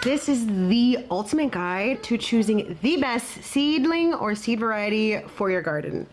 This is the ultimate guide to choosing the best seedling or seed variety for your garden.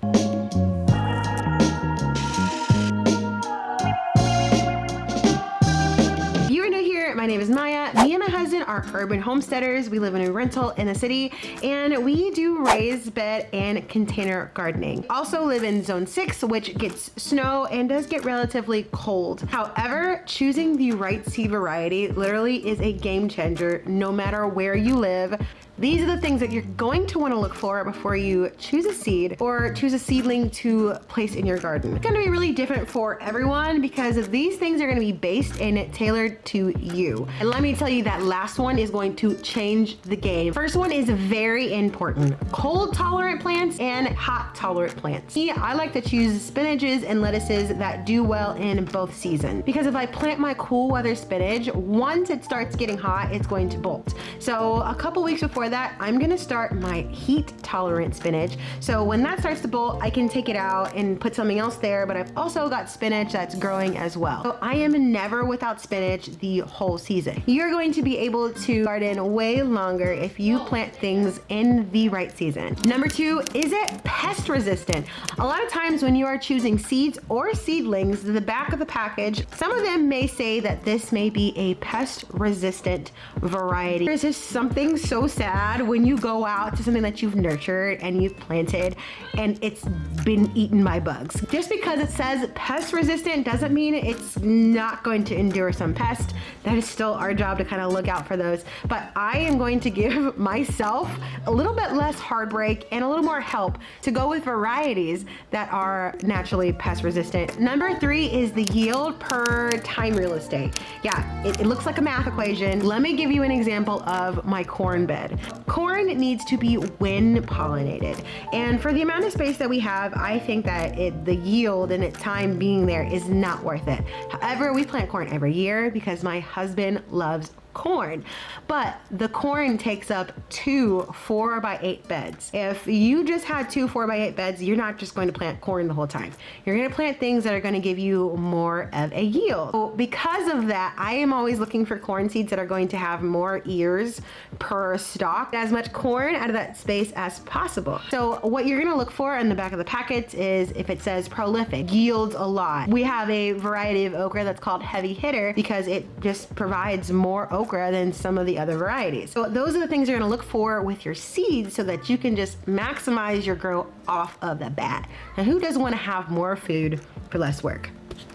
My name is Maya. Me and my husband are urban homesteaders. We live in a rental in the city, and we do raised bed and container gardening. Also live in zone 6, which gets snow and does get relatively cold. However, choosing the right seed variety literally is a game changer no matter where you live. These are the things that you're going to want to look for before you choose a seed or choose a seedling to place in your garden. It's going to be really different for everyone because these things are going to be based and tailored to you. And let me tell you, that last one is going to change the game. First one is very important: cold tolerant plants and hot tolerant plants. I like to choose spinaches and lettuces that do well in both seasons, because if I plant my cool weather spinach, once it starts getting hot, it's going to bolt. So a couple weeks before that, I'm gonna start my heat tolerant spinach. So when that starts to bolt, I can take it out and put something else there, but I've also got spinach that's growing as well. So I am never without spinach the whole season. You're going to be able to garden way longer if you plant things in the right season. Number 2, is it pest resistant? A lot of times when you are choosing seeds or seedlings, the back of the package, some of them may say that this may be a pest resistant variety. There's just something so sad when you go out to something that you've nurtured and you've planted and it's been eaten by bugs. Just because it says pest resistant doesn't mean it's not going to endure some pest. That is still our job to kind of look out for those. But I am going to give myself a little bit less heartbreak and a little more help to go with varieties that are naturally pest resistant. Number 3 is the yield per time real estate. Yeah, it looks like a math equation. Let me give you an example of my corn bed. Corn needs to be wind pollinated, and for the amount of space that we have, I think that the yield and its time being there is not worth it. However, we plant corn every year because my husband loves corn, but the corn takes up 2 4x8 beds. If you just had 2 4x8 beds, you're not just going to plant corn the whole time. You're going to plant things that are going to give you more of a yield. So because of that, I am always looking for corn seeds that are going to have more ears per stalk, as much corn out of that space as possible. So what you're going to look for in the back of the packet is if it says prolific, yields a lot. We have a variety of okra that's called heavy hitter because it just provides more okra than some of the other varieties. So those are the things you're going to look for with your seeds so that you can just maximize your growth off of the bat. And who doesn't want to have more food for less work?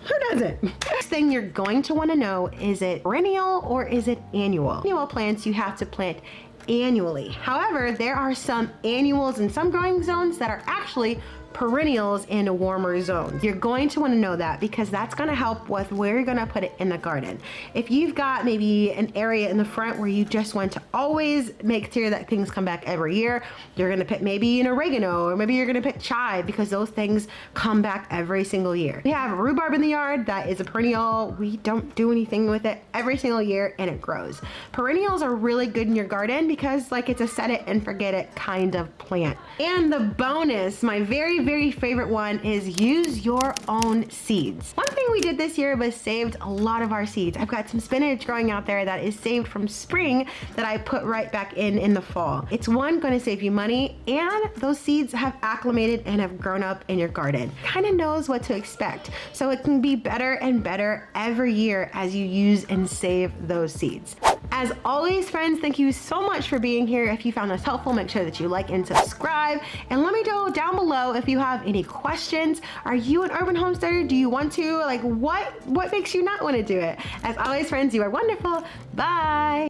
Who doesn't? Next thing you're going to want to know, is it perennial or is it annual? Annual plants you have to plant annually. However, there are some annuals in some growing zones that are actually perennials in warmer zones. You're going to want to know that because that's going to help with where you're going to put it in the garden. If you've got maybe an area in the front where you just want to always make sure that things come back every year, you're going to put maybe an oregano, or maybe you're going to pick chive because those things come back every single year. We have rhubarb in the yard that is a perennial. We don't do anything with it every single year and it grows. Perennials are really good in your garden because it's a set it and forget it kind of plant. And the bonus, my very favorite one, is use your own seeds. One thing we did this year was saved a lot of our seeds. I've got some spinach growing out there that is saved from spring that I put right back in the fall. It's going to save you money, and those seeds have acclimated and have grown up in your garden. Kind of knows what to expect. So it can be better and better every year as you use and save those seeds. As always, friends, thank you so much for being here. If you found this helpful, make sure that you like and subscribe. And let me know down below if you have any questions. Are you an urban homesteader? Do you want to? What makes you not want to do it? As always, friends, you are wonderful. Bye.